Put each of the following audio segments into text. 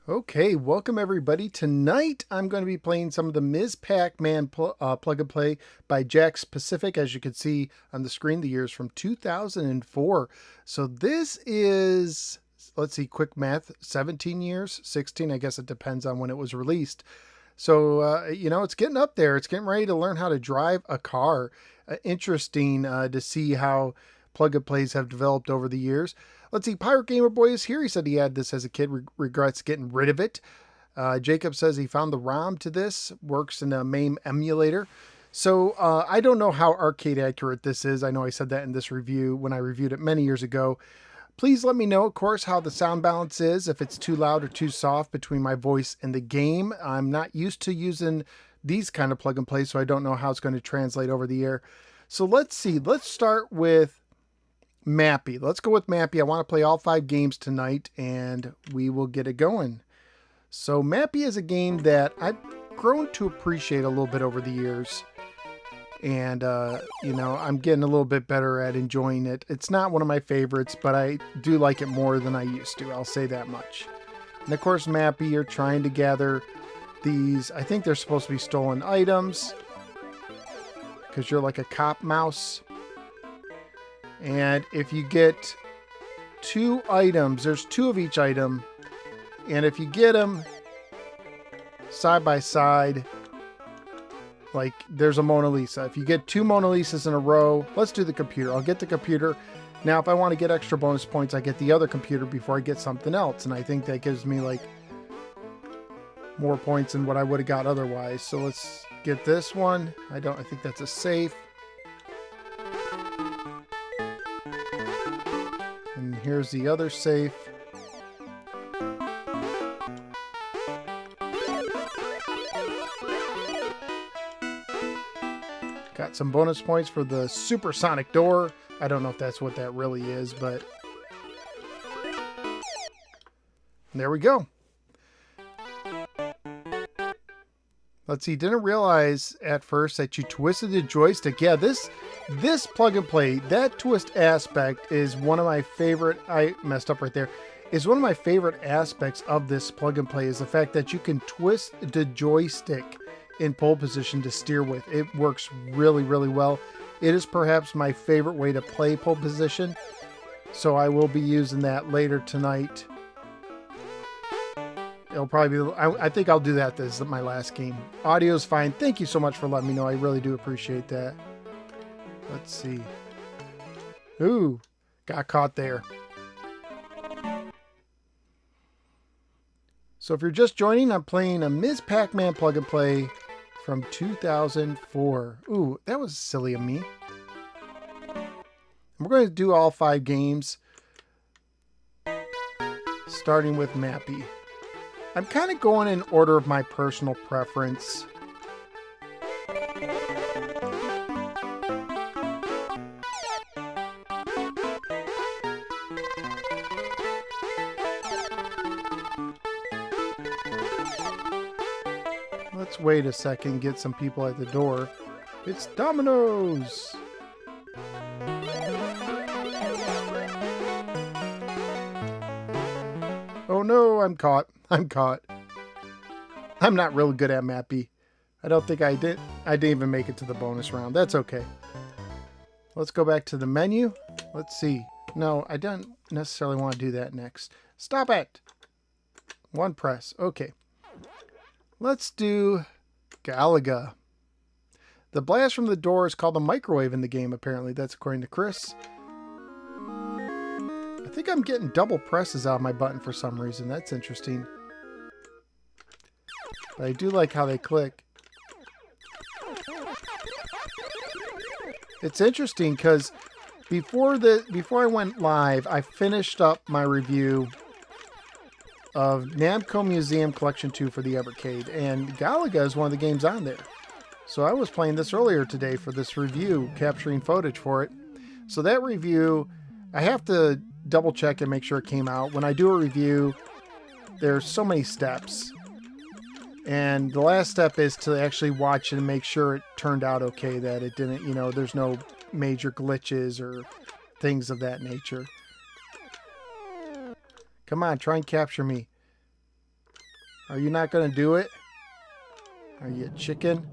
Okay, welcome everybody. Tonight I'm going to be playing some of the Ms. Pac-Man plug and play by Jakks Pacific. As you can see on the screen, the year's from 2004. So this is, let's see, quick math, 17 years, 16, I guess it depends on when it was released. So, it's getting up there. It's getting ready to learn how to drive a car. Interesting to see how plug and plays have developed over the years. Let's see, Pirate Gamer Boy is here. He said he had this as a kid, regrets getting rid of it. Jacob says he found the ROM to this, works in a MAME emulator. So I don't know how arcade accurate this is. I know I said that in this review when I reviewed it many years ago. Please let me know, of course, how the sound balance is, if it's too loud or too soft between my voice and the game. I'm not used to using these kind of plug and plays, so I don't know how it's going to translate over the air. So let's see. Let's start with Mappy. Let's go with Mappy. I want to play all 5 games tonight, and we will get it going. So Mappy is a game that I've grown to appreciate a little bit over the years. And, I'm getting a little bit better at enjoying it. It's not one of my favorites, but I do like it more than I used to. I'll say that much. And of course, Mappy, you're trying to gather these, I think they're supposed to be stolen items, because you're like a cop mouse. And if you get 2 items, there's 2 of each item, and if you get them side by side, like there's a Mona Lisa. If you get 2 Mona Lisas in a row, let's do the computer. I'll get the computer. Now, if I want to get extra bonus points, I get the other computer before I get something else. And I think that gives me like more points than what I would have got otherwise. So let's get this one. I think that's a safe. And here's the other safe. Got some bonus points for the supersonic door. I don't know if that's what that really is, but there we go. Let's see, didn't realize at first that you twisted the joystick. Yeah, this plug and play, that twist aspect is one of my favorite, I messed up right there, is one of my favorite aspects of this plug and play is the fact that you can twist the joystick in pole position to steer with. It works really, really well. It is perhaps my favorite way to play pole position, so I will be using that later tonight. It'll probably be, I think I'll do that. This is my last game. Audio's fine. Thank you so much for letting me know. I really do appreciate that. Let's see. Ooh, got caught there. So if you're just joining, I'm playing a Ms. Pac-Man plug and play from 2004. Ooh, that was silly of me. We're going to do all 5 games, starting with Mappy. I'm kind of going in order of my personal preference. Let's wait a second, get some people at the door. It's Domino's! Oh no, I'm caught. I'm caught. I'm not really good at Mappy. I don't think I did. I didn't even make it to the bonus round. That's okay. Let's go back to the menu. Let's see. No, I don't necessarily want to do that next. Stop it! One press. Okay. Let's do Galaga. The blast from the door is called a microwave in the game, apparently. That's according to Chris. I think I'm getting double presses out of my button for some reason. That's interesting. But I do like how they click. It's interesting because before I went live, I finished up my review of Namco Museum Collection 2 for the Evercade, and Galaga is one of the games on there. So I was playing this earlier today for this review, capturing footage for it. So that review, I have to double check and make sure it came out. When I do a review, there's so many steps. And the last step is to actually watch it and make sure it turned out okay, that it didn't, there's no major glitches or things of that nature. Come on, try and capture me. Are you not going to do it? Are you a chicken?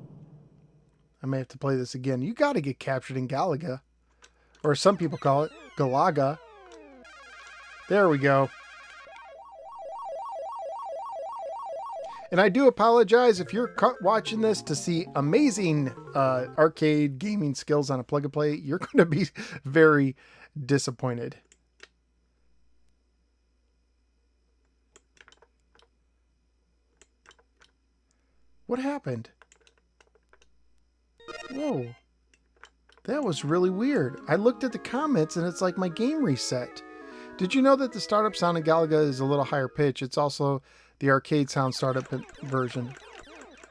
I may have to play this again. You got to get captured in Galaga. Or some people call it Galaga. There we go. And I do apologize if you're watching this to see amazing arcade gaming skills on a plug and play. You're going to be very disappointed. What happened? Whoa. That was really weird. I looked at the comments and it's like my game reset. Did you know that the startup sound in Galaga is a little higher pitch? It's also the arcade sound startup version.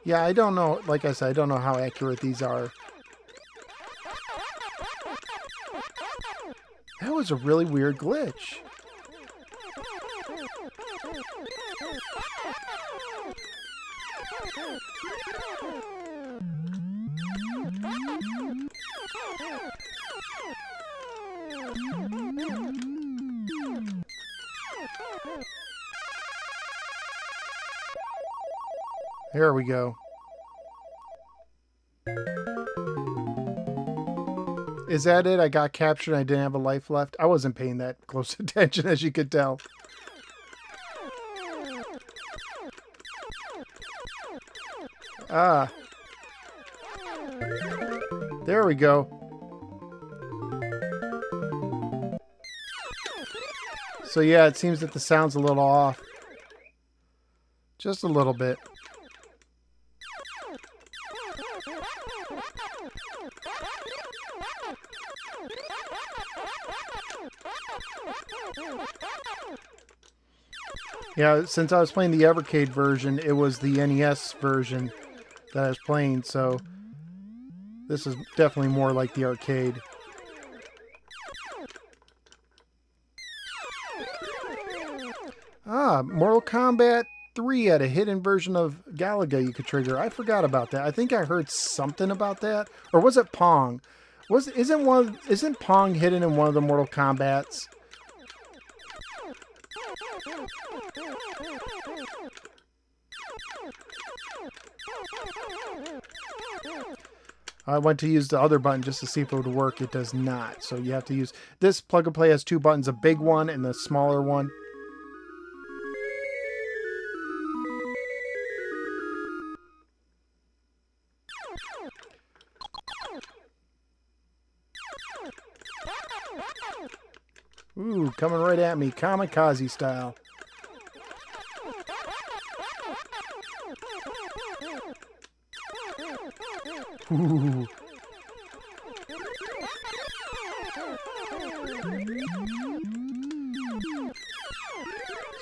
Yeah, I don't know. Like I said, I don't know how accurate these are. That was a really weird glitch. There we go. Is that it? I got captured and I didn't have a life left? I wasn't paying that close attention, as you could tell. Ah. There we go. So yeah, it seems that the sound's a little off. Just a little bit. Yeah, since I was playing the Evercade version, it was the NES version that I was playing, so this is definitely more like the arcade. Ah, Mortal Kombat 3 had a hidden version of Galaga you could trigger. I forgot about that. I think I heard something about that. Or was it Pong? Isn't Pong hidden in one of the Mortal Kombats? I went to use the other button just to see if it would work. It does not. So you have to use... This plug and play has two buttons, a big one and the smaller one. Ooh, coming right at me, kamikaze style. Ooh.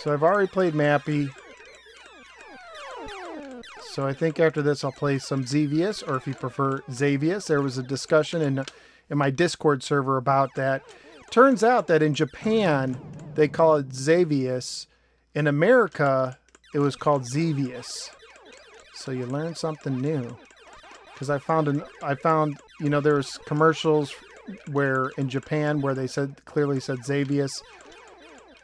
So I've already played Mappy. So I think after this I'll play some Xevious, or if you prefer Xevious. There was a discussion in my Discord server about that. Turns out that in Japan they call it Xevious. In America it was called Xevious. So you learn something new. Because I found, you know, there's commercials where in Japan where they clearly said Xevious.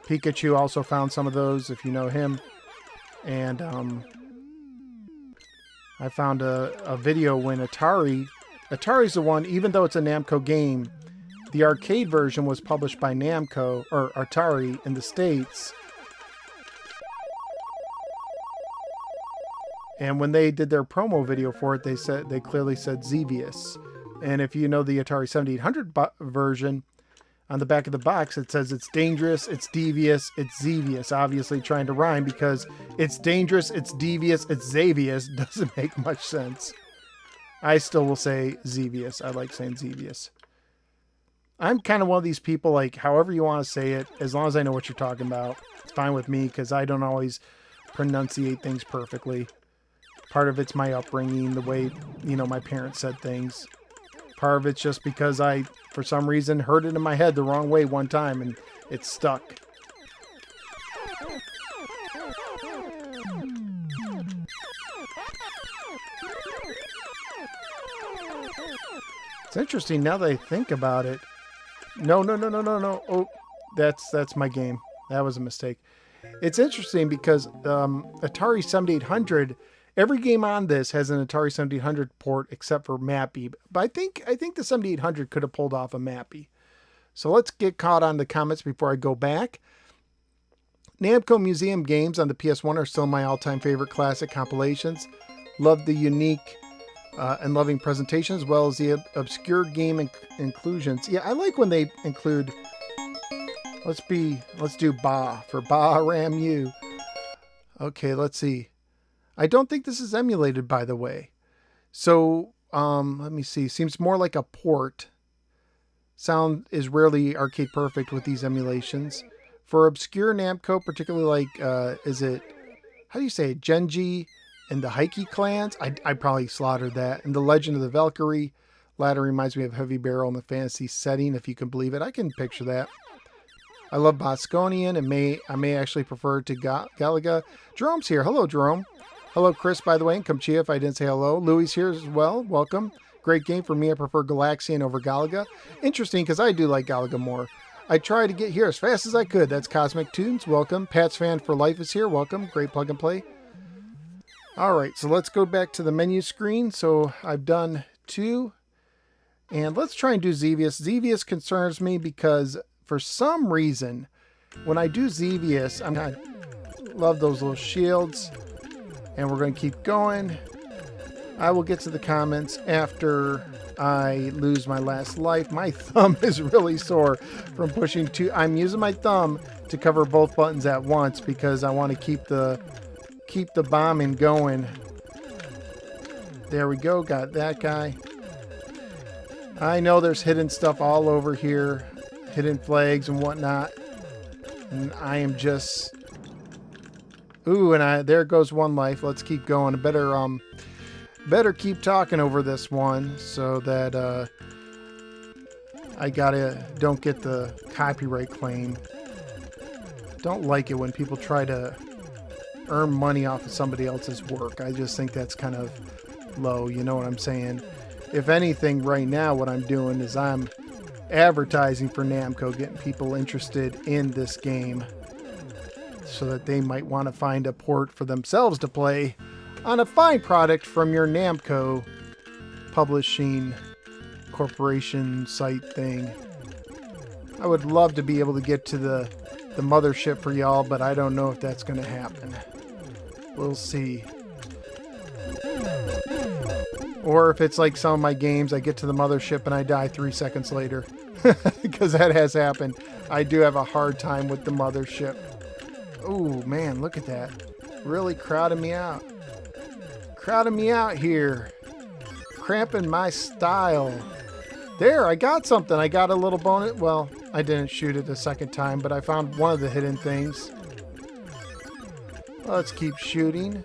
Pikachu also found some of those, if you know him. And I found a video when Atari's the one, even though it's a Namco game, the arcade version was published by Namco, or Atari in the States. And when they did their promo video for it, they clearly said Xevious. And if you know the Atari 7800 version, on the back of the box it says it's dangerous, it's devious, it's Xevious. Obviously trying to rhyme because it's dangerous, it's devious, it's Xevious. Doesn't make much sense. I still will say Xevious. I like saying Xevious. I'm kind of one of these people, like, however you want to say it, as long as I know what you're talking about, it's fine with me, because I don't always pronunciate things perfectly. Part of it's my upbringing, the way, you know, my parents said things. Part of it's just because I, for some reason, heard it in my head the wrong way one time, and it stuck. It's interesting now that I think about it. No. Oh, that's my game. That was a mistake. It's interesting because Atari 7800, every game on this has an Atari 7800 port except for Mappy. But I think the 7800 could have pulled off a Mappy. So let's get caught on the comments before I go back. Namco Museum games on the PS1 are still my all-time favorite classic compilations. Love the unique and loving presentation as well as the obscure game inclusions. Yeah, I like when they include. Let's do Ba for Ba Ram U. Okay, let's see. I don't think this is emulated, by the way. So let me see. Seems more like a port. Sound is rarely arcade perfect with these emulations. For obscure Namco, particularly like, is it, how do you say it, Genji and the Heike clans? I probably slaughtered that. And the Legend of the Valkyrie ladder reminds me of Heavy Barrel in the fantasy setting, if you can believe it. I can picture that. I love Bosconian and I may actually prefer to Galaga. Jerome's here. Hello, Jerome. Hello, Chris, by the way, and Kamchia if I didn't say hello. Louis here as well. Welcome. Great game. For me, I prefer Galaxian over Galaga. Interesting, because I do like Galaga more. I tried to get here as fast as I could. That's Cosmic Tunes. Welcome. Pat's Fan for Life is here. Welcome. Great plug and play. All right, so let's go back to the menu screen. So I've done 2. And let's try and do Xevious. Xevious concerns me because for some reason, when I do Xevious, I love those little shields. And we're going to keep going. I will get to the comments after I lose my last life. My thumb is really sore from pushing 2. I'm using my thumb to cover both buttons at once because I want to keep the bombing going. There we go. Got that guy. I know there's hidden stuff all over here. Hidden flags and whatnot. And I am just... Ooh, and there goes 1 life. Let's keep going. Better keep talking over this one so that I don't get the copyright claim. Don't like it when people try to earn money off of somebody else's work. I just think that's kind of low. You know what I'm saying? If anything, right now what I'm doing is I'm advertising for Namco, getting people interested in this game, so that they might want to find a port for themselves to play on a fine product from your Namco publishing corporation site thing. I would love to be able to get to the mothership for y'all, but I don't know if that's going to happen. We'll see. Or if it's like some of my games, I get to the mothership and I die 3 seconds later. Because that has happened. I do have a hard time with the mothership. Oh, man, look at that. Really crowding me out. Crowding me out here. Cramping my style. There, I got something. I got a little bonus. Well, I didn't shoot it a second time, but I found one of the hidden things. Let's keep shooting.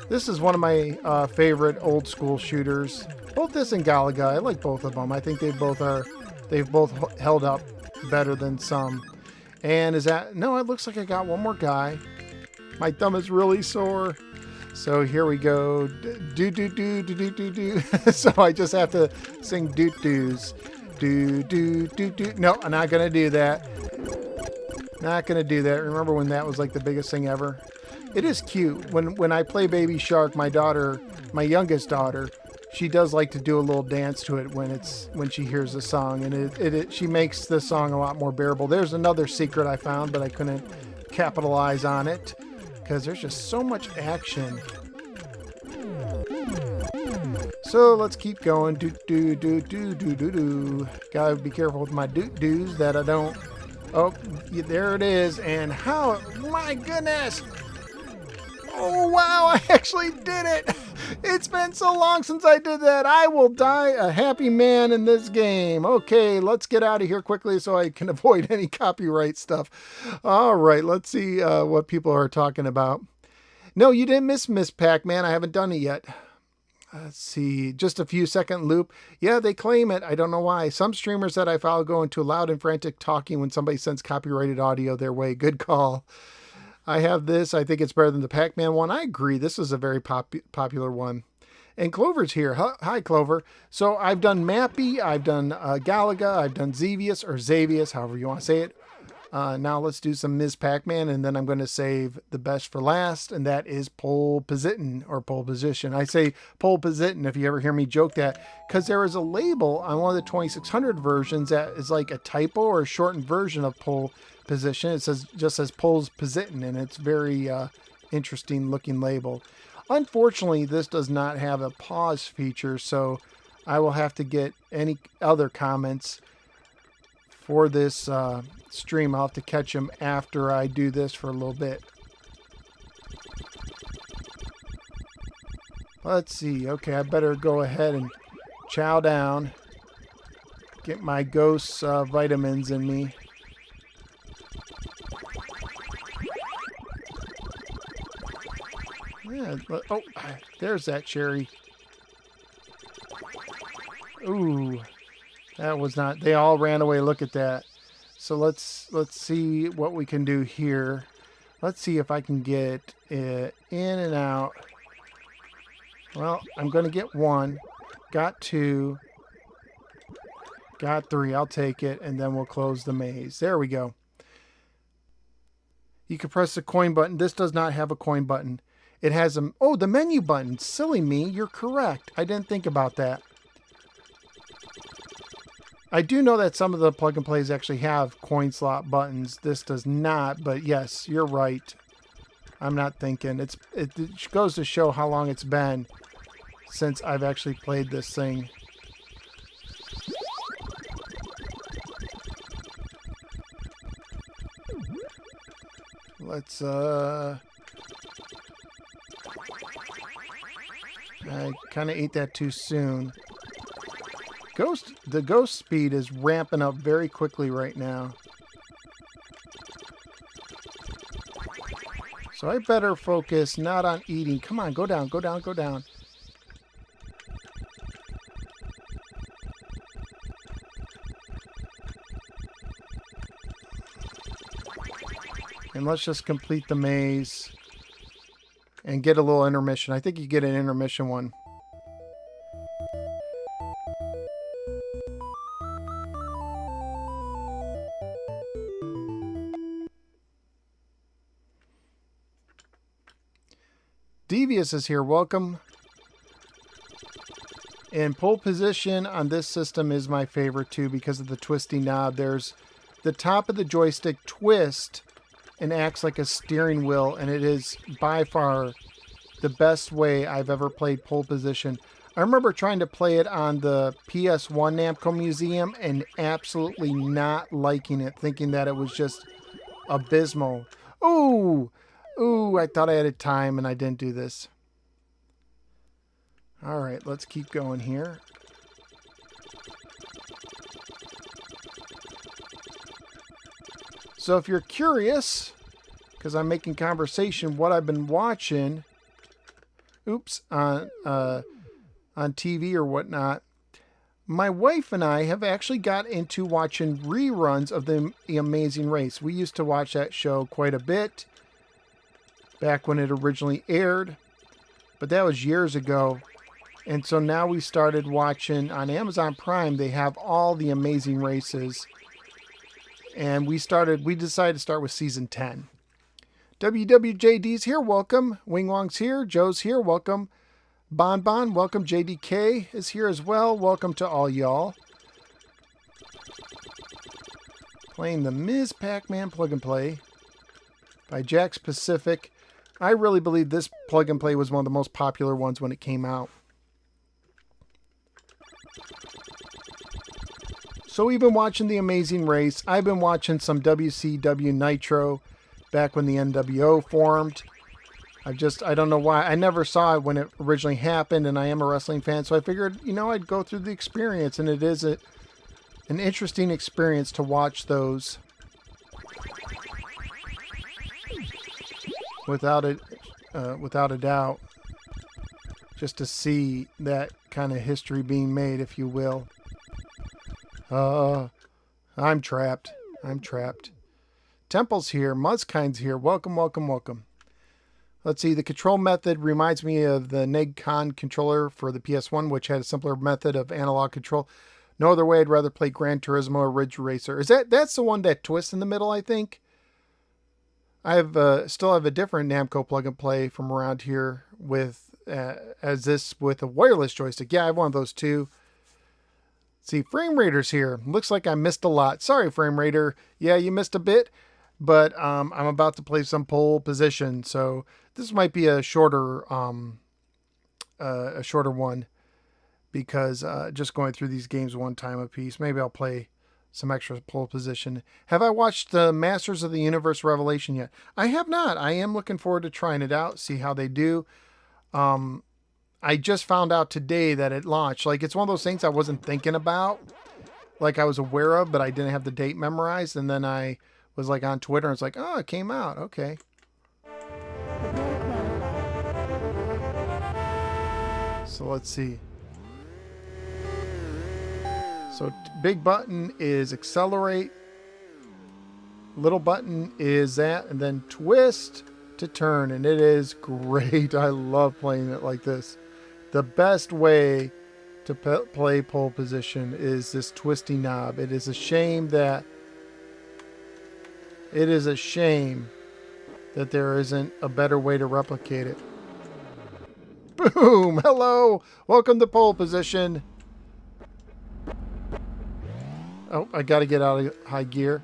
This is one of my favorite old school shooters. Both this and Galaga. I like both of them. I think they've both held up better than some. And is that... No, it looks like I got one more guy. My thumb is really sore. So here we go. Do, do, do, do, do, do, do. So I just have to sing doot-doos. Do, do, do, do. No, I'm not going to do that. Not going to do that. Remember when that was like the biggest thing ever? It is cute. When I play Baby Shark, my daughter, my youngest daughter, she does like to do a little dance to it when she hears the song, and she makes the song a lot more bearable. There's another secret I found, but I couldn't capitalize on it because there's just so much action. So let's keep going. Do do do do do do do. Gotta be careful with my doot doos that I don't. Oh, there it is. And how? My goodness! Oh wow! I actually did it. It's been so long since I did that. I will die a happy man in this game. Okay, let's get out of here quickly so I can avoid any copyright stuff. All right, let's see what people are talking about. No, you didn't miss Pac-Man. I haven't done it yet. Let's see, just a few second loop. Yeah, they claim it. I don't know why. Some streamers that I follow go into loud and frantic talking when somebody sends copyrighted audio their way. Good call. I have this. I think it's better than the Pac-Man one. I agree. This is a very popular one. And Clover's here. Hi, Clover. So I've done Mappy. I've done Galaga. I've done Xevious or Xevious, however you want to say it. Now let's do some Ms. Pac-Man, and then I'm going to save the best for last, and that is pole position or pole position. I say pole position if you ever hear me joke that, because there is a label on one of the 2600 versions that is like a typo or a shortened version of pole position. It just says pole's position, and it's very interesting looking label. Unfortunately, this does not have a pause feature, so I will have to get any other comments for this stream. I'll have to catch them after I do this for a little bit. Let's see. Okay, I better go ahead and chow down. Get my ghost vitamins in me. Yeah, oh, there's that cherry. Ooh, that was not, they all ran away. Look at that. So let's see what we can do here. Let's see if I can get it in and out. Well, I'm going to get one. Got two. Got three. I'll take it, and then we'll close the maze. There we go. You can press the coin button. This does not have a coin button. It has a, oh, the menu button. Silly me. You're correct. I didn't think about that. I do know that some of the plug and plays actually have coin slot buttons. This does not, but yes, you're right. I'm not thinking. It goes to show how long it's been since I've actually played this thing. Let's I kind of ate that too soon. The ghost speed is ramping up very quickly right now. So I better focus not on eating. Come on, go down, go down, go down. And let's just complete the maze and get a little intermission. I think you get an intermission one. Xevious is here. Welcome. And pole position on this system is my favorite too because of the twisty knob. There's the top of the joystick twist and acts like a steering wheel, and it is by far the best way I've ever played pole position. I remember trying to play it on the PS1 Namco Museum and absolutely not liking it, thinking that it was just abysmal. Ooh! Ooh, I thought I had a time and I didn't do this. Alright, let's keep going here. So if you're curious, because I'm making conversation, what I've been watching, oops, on TV or whatnot, my wife and I have actually got into watching reruns of The Amazing Race. We used to watch that show quite a bit back when it originally aired, but that was years ago. And so now we started watching on Amazon Prime. They have all the Amazing Races, and we decided to start with season 10. WWJD's here, welcome. Wing Wong's here, Joe's here, welcome. Bon Bon, welcome. JDK is here as well, welcome to all y'all. Playing the Ms. Pac-Man plug and play by Jakks Pacific. I really believe this plug and play was one of the most popular ones when it came out. So we've been watching The Amazing Race. I've been watching some WCW Nitro back when the NWO formed. I don't know why. I never saw it when it originally happened, and I am a wrestling fan, so I figured, I'd go through the experience, and it is an interesting experience to watch those. Without a doubt, just to see that kind of history being made, if you will. I'm trapped. Temple's here. Muskind's here. Welcome, welcome, welcome. Let's see. The control method reminds me of the Neg-Con controller for the PS1, which had a simpler method of analog control. No other way I'd rather play Gran Turismo or Ridge Racer. That's the one that twists in the middle, I think. I have still have a different Namco plug and play from around here with as this with a wireless joystick. Yeah, I have one of those too. See, Frame Raider's here. Looks like I missed a lot. Sorry, Frame Raider. Yeah, you missed a bit, but I'm about to play some pole position, so this might be a shorter one because just going through these games one time a piece. Maybe I'll play some extra pole position. Have I watched the Masters of the Universe Revelation yet? I have not. I am looking forward to trying it out, see how they do. I just found out today that it launched. Like, it's one of those things I wasn't thinking about. Like, I was aware of, but I didn't have the date memorized. And then I was, like, on Twitter, and it's like, oh, it came out. Okay. So, let's see. So, big button is accelerate. Little button is that. And then twist to turn. And it is great. I love playing it like this. The best way to play pole position is this twisty knob. It is a shame that there isn't a better way to replicate it. Boom! Hello! Welcome to pole position. Oh, I gotta get out of high gear.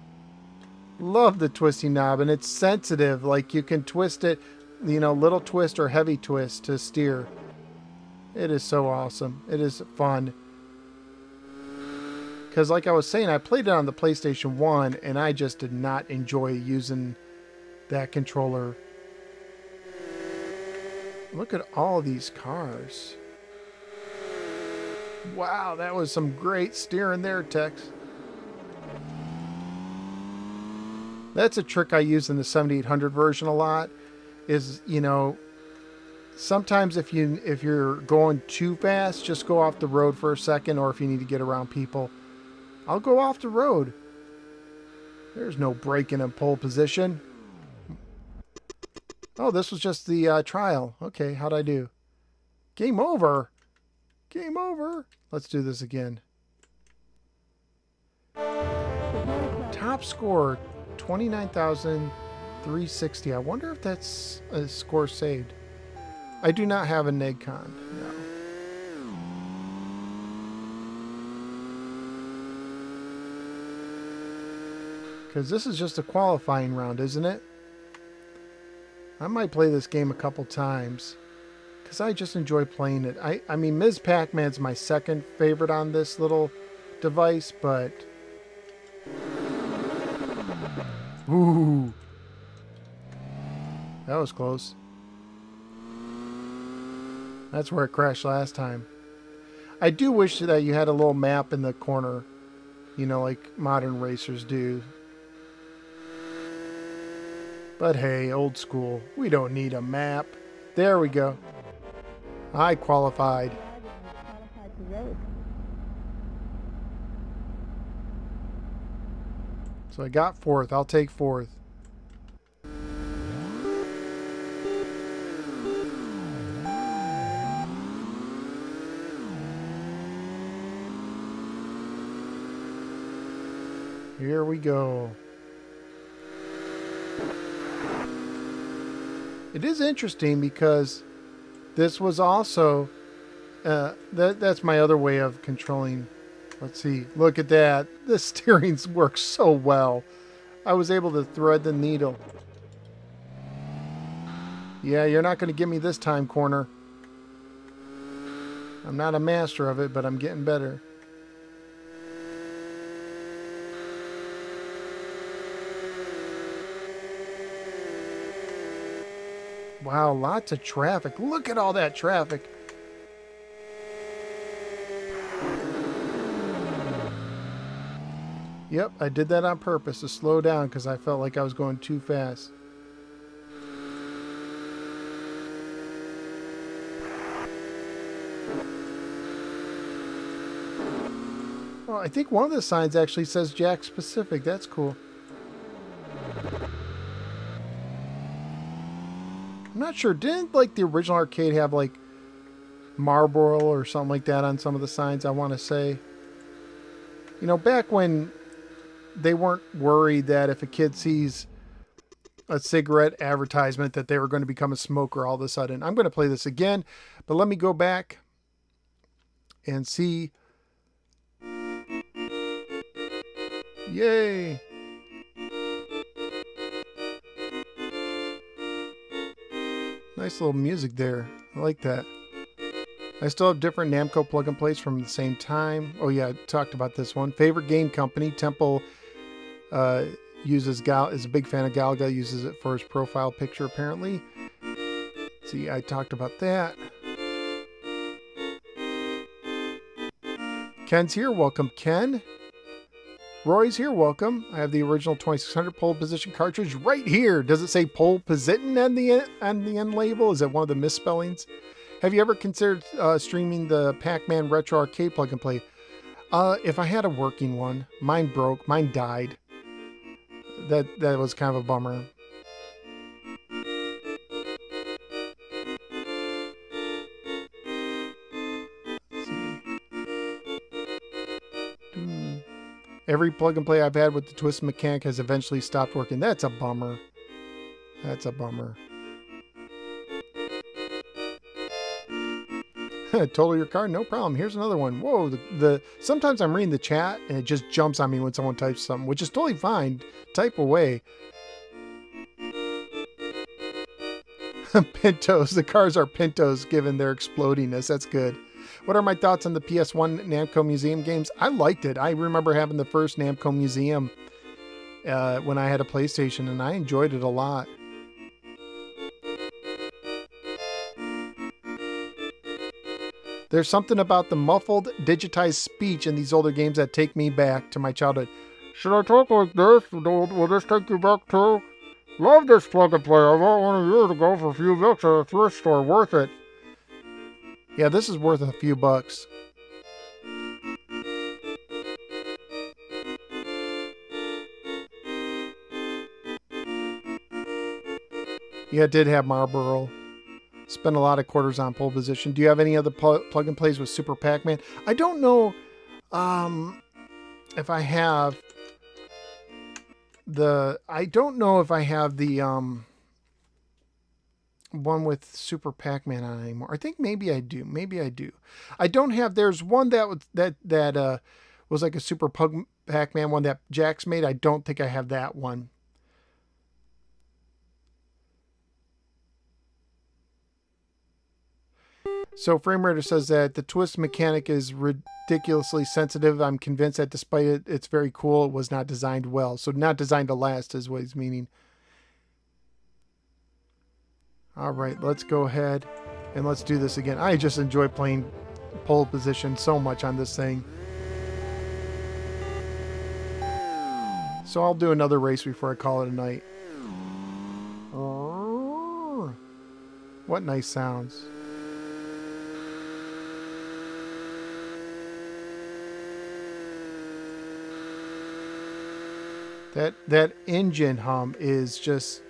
Love the twisty knob, and it's sensitive. Like, you can twist it, you know, little twist or heavy twist to steer. It is so awesome. It is fun. Because like I was saying, I played it on the PlayStation 1, and I just did not enjoy using that controller. Look at all these cars. Wow, that was some great steering there, Tex. That's a trick I use in the 7800 version a lot. Is, you know, sometimes if you're going too fast, just go off the road for a second, or if you need to get around people, I'll go off the road. There's no braking in pole position. Oh, this was just the trial. Okay, how'd I do? Game over. Game over. Let's do this again. Top score, 29,360. I wonder if that's a score saved. I do not have a NegCon. No. Because this is just a qualifying round, isn't it? I might play this game a couple times. Because I just enjoy playing it. I mean, Ms. Pac-Man's my second favorite on this little device, but... Ooh. That was close. That's where it crashed last time. I do wish that you had a little map in the corner, you know, like modern racers do. But hey, old school. We don't need a map. There we go. I qualified. So I got fourth. I'll take fourth. Here we go. It is interesting because this was also that's my other way of controlling. Let's see. Look at that. The steering works so well. I was able to thread the needle. Yeah, you're not going to get me this time, corner. I'm not a master of it, but I'm getting better. Wow, lots of traffic. Look at all that traffic. Yep, I did that on purpose to slow down because I felt like I was going too fast. Well, I think one of the signs actually says Jakks Pacific. That's cool. I'm not sure. Didn't like the original arcade have like Marlboro or something like that on some of the signs, I want to say? You know, back when they weren't worried that if a kid sees a cigarette advertisement that they were going to become a smoker all of a sudden. I'm going to play this again, but let me go back and see. Yay! Nice little music there. I like that. I still have different Namco plug and plays from the same time. Oh yeah, I talked about this one. Favorite game company, Temple is a big fan of Galaga, uses it for his profile picture apparently. See, I talked about that. Ken's here, welcome Ken. Roy's here, welcome. I have the original 2600 pole position cartridge right here. Does it say pole position on the end label? Is that one of the misspellings? Have you ever considered streaming the Pac-Man Retro Arcade plug and play? If I had a working one, mine broke, mine died. That was kind of a bummer. Let's see. Every plug and play I've had with the twist mechanic has eventually stopped working. That's a bummer. That's a bummer. Total your card, no problem. Here's another one. Whoa, sometimes I'm reading the chat and it just jumps on me when someone types something, which is totally fine. Type away. Pintos. The cars are Pintos given their explodiness. That's good. What are my thoughts on the PS1 Namco Museum games? I liked it. I remember having the first Namco Museum when I had a PlayStation, and I enjoyed it a lot. There's something about the muffled, digitized speech in these older games that take me back to my childhood. Should I talk like this? Will this take you back too? Love this plug and play. I bought one a year ago for a few bucks at a thrift store. Worth it. Yeah, this is worth a few bucks. Yeah, it did have Marlboro. Spent a lot of quarters on pole position. Do you have any other plug and plays with Super Pac-Man? I don't know if I have the one with Super Pac-Man on anymore. I think maybe I do. I don't have. There's one that was like a Super Pac-Man one that Jakks made. I don't think I have that one. So FrameRaider says that the twist mechanic is ridiculously sensitive. I'm convinced that despite it's very cool, it was not designed well. So not designed to last is what he's meaning. All right, let's go ahead and let's do this again. I just enjoy playing pole position so much on this thing. So I'll do another race before I call it a night. What nice sounds. That engine hum is just,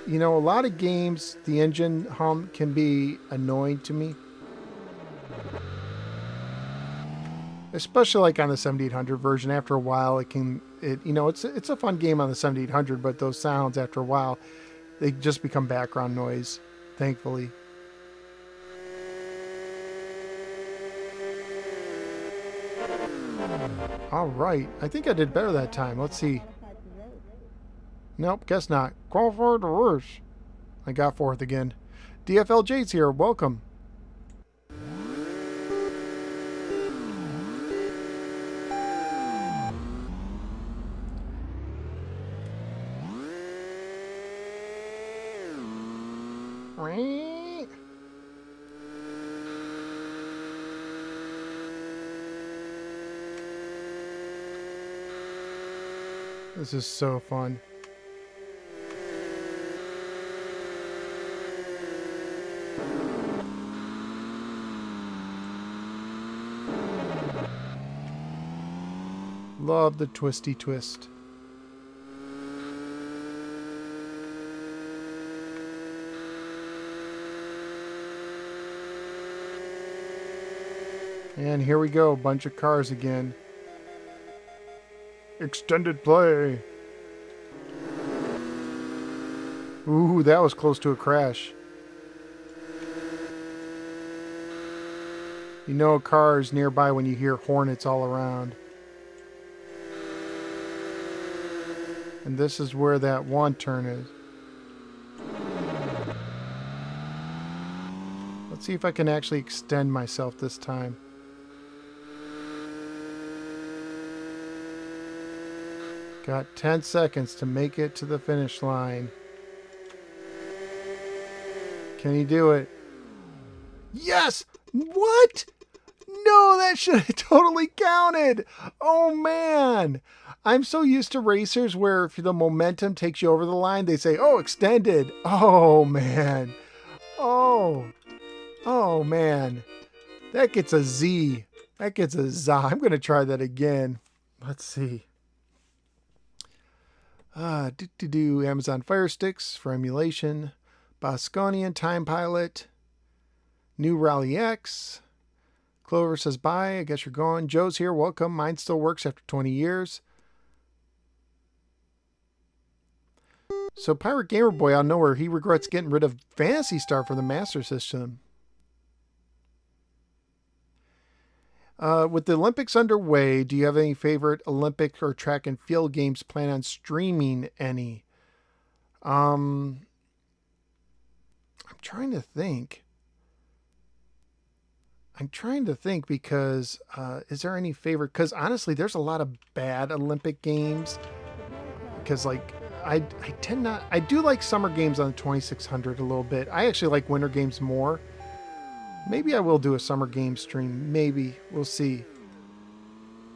you know, a lot of games, the engine hum can be annoying to me. Especially like on the 7800 version. After a while, it's a fun game on the 7800, but those sounds after a while, they just become background noise, thankfully. All right. I think I did better that time. Let's see. Nope, guess not. Qualified to worse. I got fourth again. DFLJ's here. Welcome. This is so fun. Love the twisty twist. And here we go, bunch of cars again. Extended play. Ooh, that was close to a crash. You know a car is nearby when you hear hornets all around. And this is where that one turn is. Let's see if I can actually extend myself this time. Got 10 seconds to make it to the finish line. Can you do it? Yes! What? No, that should have totally counted. Oh, man. I'm so used to racers where if the momentum takes you over the line, they say, oh, extended. Oh, man. Oh, man. That gets a Z. That gets a Z. I'm going to try that again. Let's see. Amazon Fire Sticks for emulation. Bosconian Time Pilot. New Rally X. Clover says bye. I guess you're going. Joe's here. Welcome. Mine still works after 20 years. So Pirate Gamer Boy out of nowhere, he regrets getting rid of Phantasy Star for the Master System. With the Olympics underway, do you have any favorite Olympic or track and field games plan on streaming any? I'm trying to think. Because is there any favorite? Because honestly, there's a lot of bad Olympic games. Because like I tend not. I do like summer games on the 2600 a little bit. I actually like winter games more. Maybe I will do a summer game stream. Maybe. We'll see.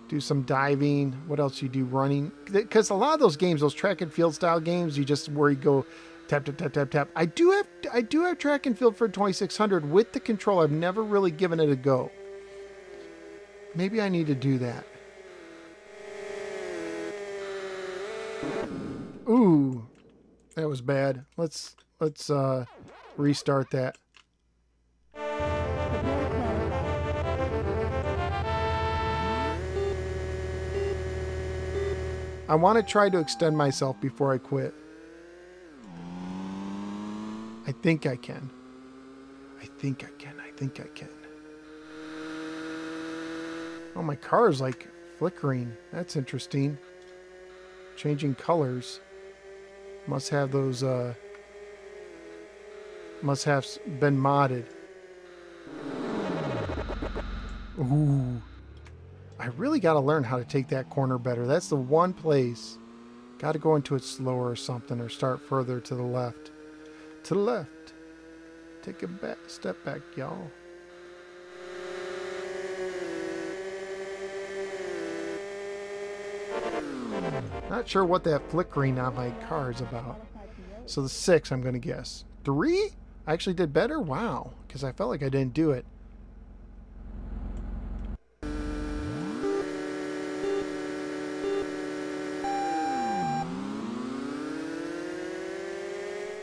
Do some diving. What else you do? Running. Because a lot of those games, those track and field style games, you just where you go tap, tap, tap, tap, tap. I do have track and field for 2600 with the control. I've never really given it a go. Maybe I need to do that. Ooh. That was bad. Let's restart that. I want to try to extend myself before I quit. I think I can. I think I can. Oh, my car is like flickering. That's interesting. Changing colors. Must have those, must have been modded. Ooh. I really got to learn how to take that corner better. That's the one place. Got to go into it slower or something, or start further to the left. To the left. Take a step back, y'all. Not sure what that flickering on my car is about. So the 6, I'm going to guess. 3? I actually did better? Wow. Because I felt like I didn't do it.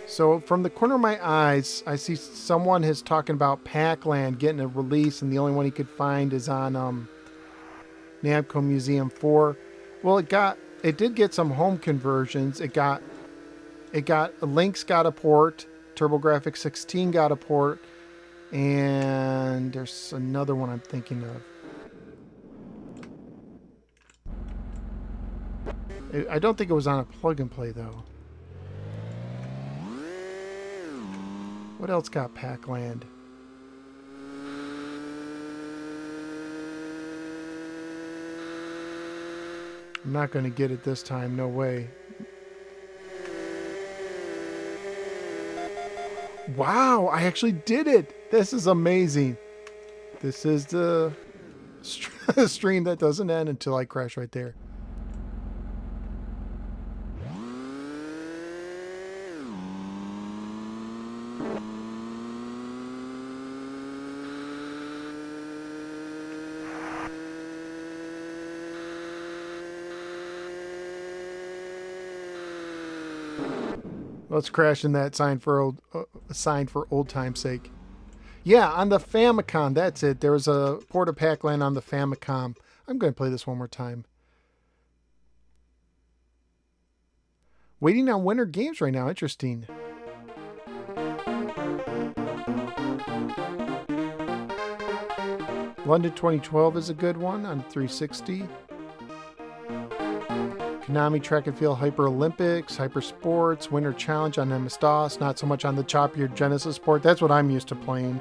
So from the corner of my eyes, I see someone is talking about Pac-Man getting a release, and the only one he could find is on Namco Museum 4. Well, it did get some home conversions. Link's got a port, TurboGrafx 16 got a port, and there's another one I'm thinking of. I don't think it was on a plug and play though. What else got Pac-Land? I'm not going to get it this time. No way. Wow, I actually did it. This is amazing. This is the stream that doesn't end until I crash right there. Let's crash in that sign for old time's sake. Yeah, on the Famicom. That's it. There was a port of Pac-Man on the Famicom. I'm going to play this one more time. Waiting on Winter Games right now. Interesting. London 2012 is a good one on 360. Konami Track and Field Hyper Olympics, Hyper Sports, Winter Challenge on MS-DOS, not so much on the choppier Genesis port. That's what I'm used to playing.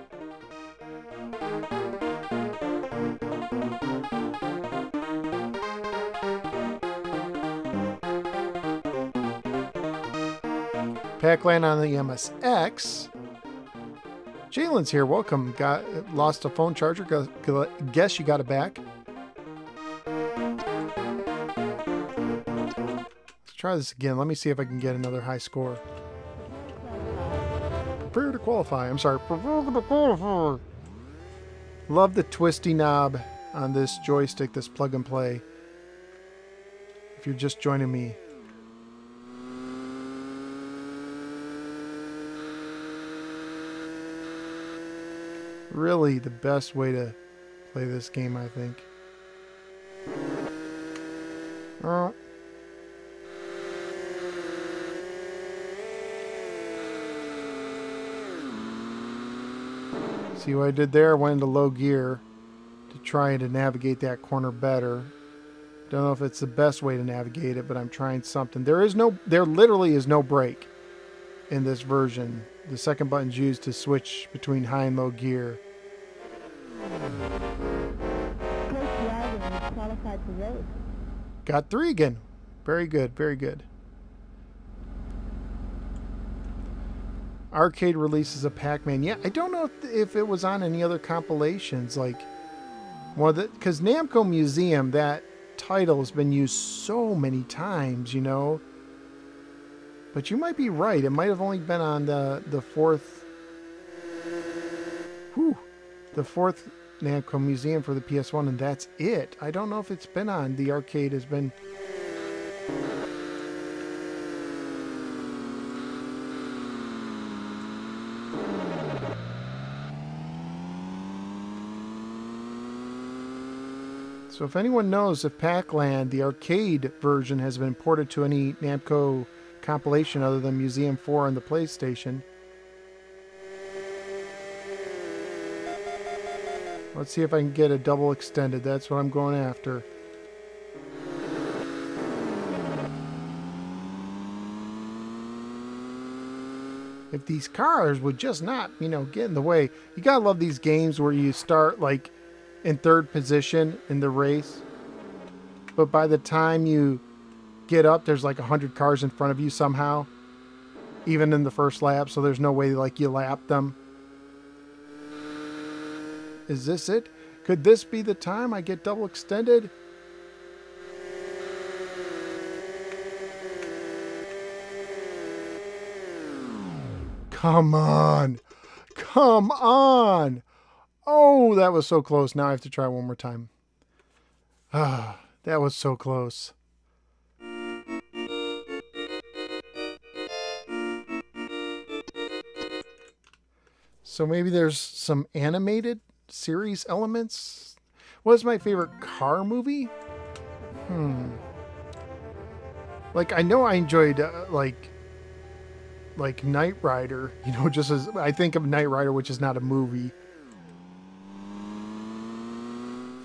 Pac-Man on the MSX. Jalen's here. Welcome. Lost a phone charger. Guess you got it back. Let's try this again. Let me see if I can get another high score. Prepare to qualify. I'm sorry. Prepare to qualify. Love the twisty knob on this joystick, this plug and play. If you're just joining me. Really the best way to play this game, I think. Oh. See what I did there? I went into low gear to try to navigate that corner better. Don't know if it's the best way to navigate it, but I'm trying something. There literally is no brake in this version. The second button's used to switch between high and low gear. Got 3 again. Very good, very good. Arcade releases of Pac-Man. Yeah, I don't know if it was on any other compilations. Like, because Namco Museum, that title has been used so many times, you know. But you might be right. It might have only been on the fourth. The fourth Namco Museum for the PS1, and that's it. I don't know if it's been on. The arcade has been. So if anyone knows if Pac-Land, the arcade version, has been ported to any Namco compilation other than Museum 4 on the PlayStation. Let's see if I can get a double extended. That's what I'm going after. If these cars would just not, get in the way. You gotta love these games where you start like in third position in the race, but by the time you get up, there's like 100 cars in front of you somehow, even in the first lap, so there's no way like you lap them. Is this it? Could this be the time I get double extended? Come on. Come on. Oh, that was so close. Now I have to try one more time. Ah, that was so close. So maybe there's some animated series elements. What is my favorite car movie? Like, I know I enjoyed like Knight Rider, just as I think of Knight Rider, which is not a movie.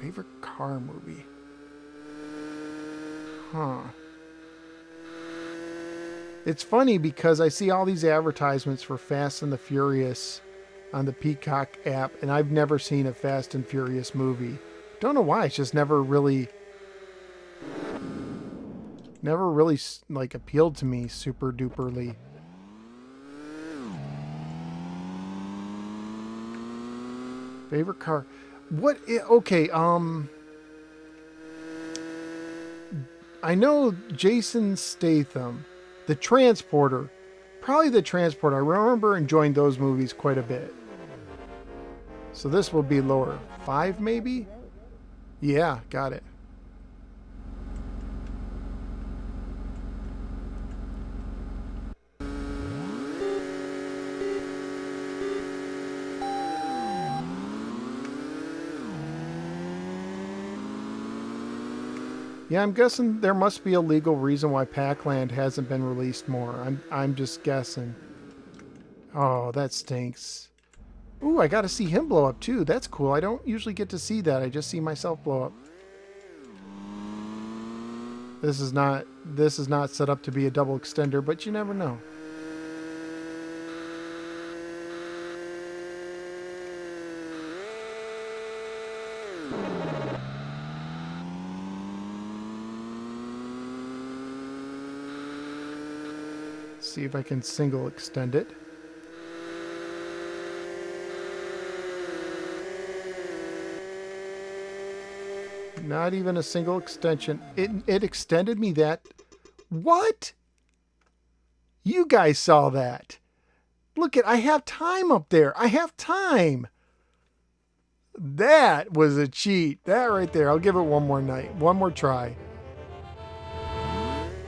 Favorite car movie? It's funny because I see all these advertisements for Fast and the Furious on the Peacock app, and I've never seen a Fast and Furious movie. Don't know why. It's just never really like appealed to me super duperly. Favorite car? What? Okay. I know Jason Statham, The Transporter. Probably The Transporter. I remember enjoying those movies quite a bit. So this will be lower. 5 maybe? Yeah, got it. Yeah, I'm guessing there must be a legal reason why Pac-Land hasn't been released more. I'm just guessing. Oh, that stinks. Ooh, I got to see him blow up too. That's cool. I don't usually get to see that. I just see myself blow up. This is not set up to be a double extender, but you never know. See if I can single extend it. Not even a single extension. It extended me that. What? You guys saw that. Look I have time up there. I have time. That was a cheat. That right there. I'll give it one more night. One more try.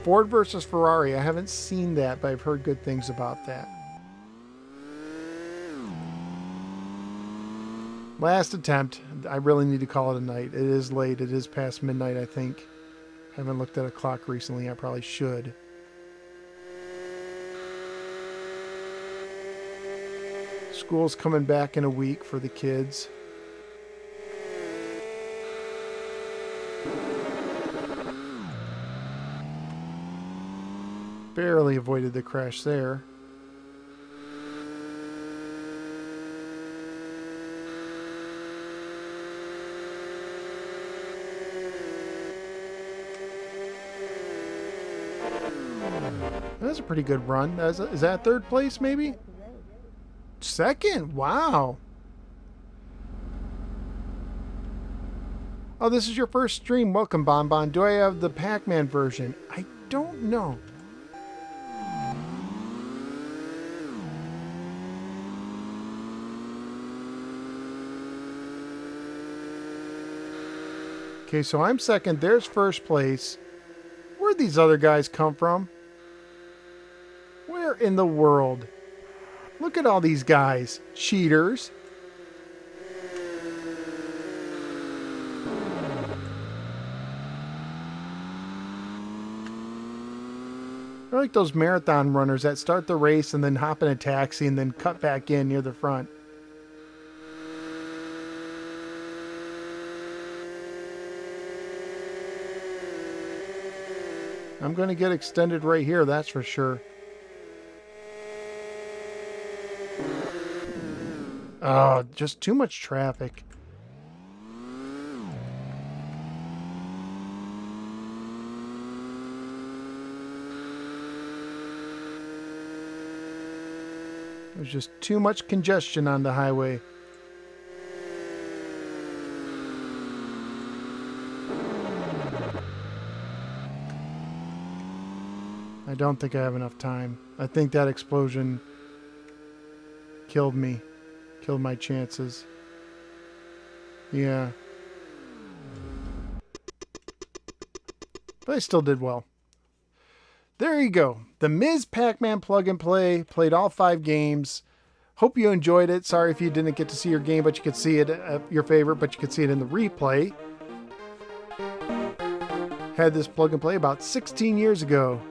Ford versus Ferrari. I haven't seen that, but I've heard good things about that. Last attempt. I really need to call it a night. It is late. It is past midnight, I think. Haven't looked at a clock recently. I probably should. School's coming back in a week for the kids. Barely avoided the crash there. That's a pretty good run. Is that third place, maybe? Second? Wow. Oh, this is your first stream. Welcome, Bonbon. Do I have the Pac-Man version? I don't know. Okay, so I'm second. There's first place. Where'd these other guys come from? Where in the world? Look at all these guys. Cheaters. They're like those marathon runners that start the race and then hop in a taxi and then cut back in near the front. I'm going to get extended right here, that's for sure. Oh, just too much traffic. There's just too much congestion on the highway. I don't think I have enough time. I think that explosion killed me. Killed my chances. Yeah. But I still did well. There you go. The Ms. Pac-Man plug and play. Played all 5 games. Hope you enjoyed it. Sorry if you didn't get to see your game, but you could see it, your favorite, but you could see it in the replay. Had this plug and play about 16 years ago.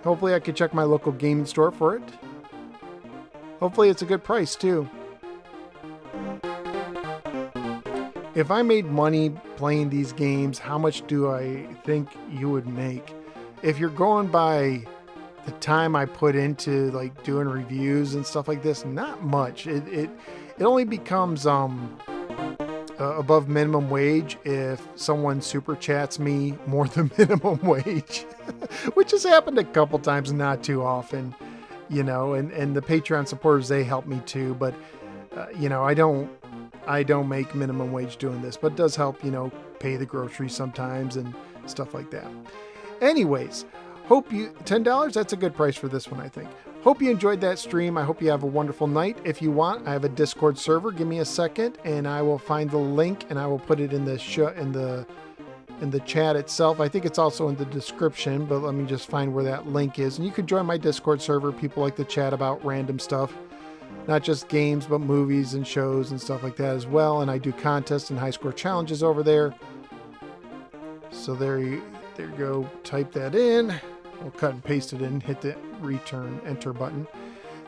Hopefully I could check my local gaming store for it. Hopefully it's a good price too. If I made money playing these games, how much do I think you would make? If you're going by the time I put into like doing reviews and stuff like this, not much. It only becomes above minimum wage if someone super chats me more than minimum wage, which has happened a couple times, not too often, you know, and the Patreon supporters, they help me too. But, you know, I don't make minimum wage doing this, but it does help, you know, pay the groceries sometimes and stuff like that. Anyways, hope you, $10, that's a good price for this one, I think. Hope you enjoyed that stream. I hope you have a wonderful night. If you want, I have a Discord server. Give me a second and I will find the link and I will put it in the chat itself. I think it's also in the description, but let me just find where that link is. And you can join my Discord server. People like to chat about random stuff, not just games, but movies and shows and stuff like that as well. And I do contests and high score challenges over there. So there you go. Type that in. We'll cut and paste it in, hit the return enter button.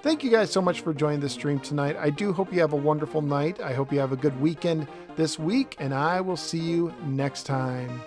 Thank you guys so much for joining the stream tonight. I do hope you have a wonderful night. I hope you have a good weekend this week, and I will see you next time.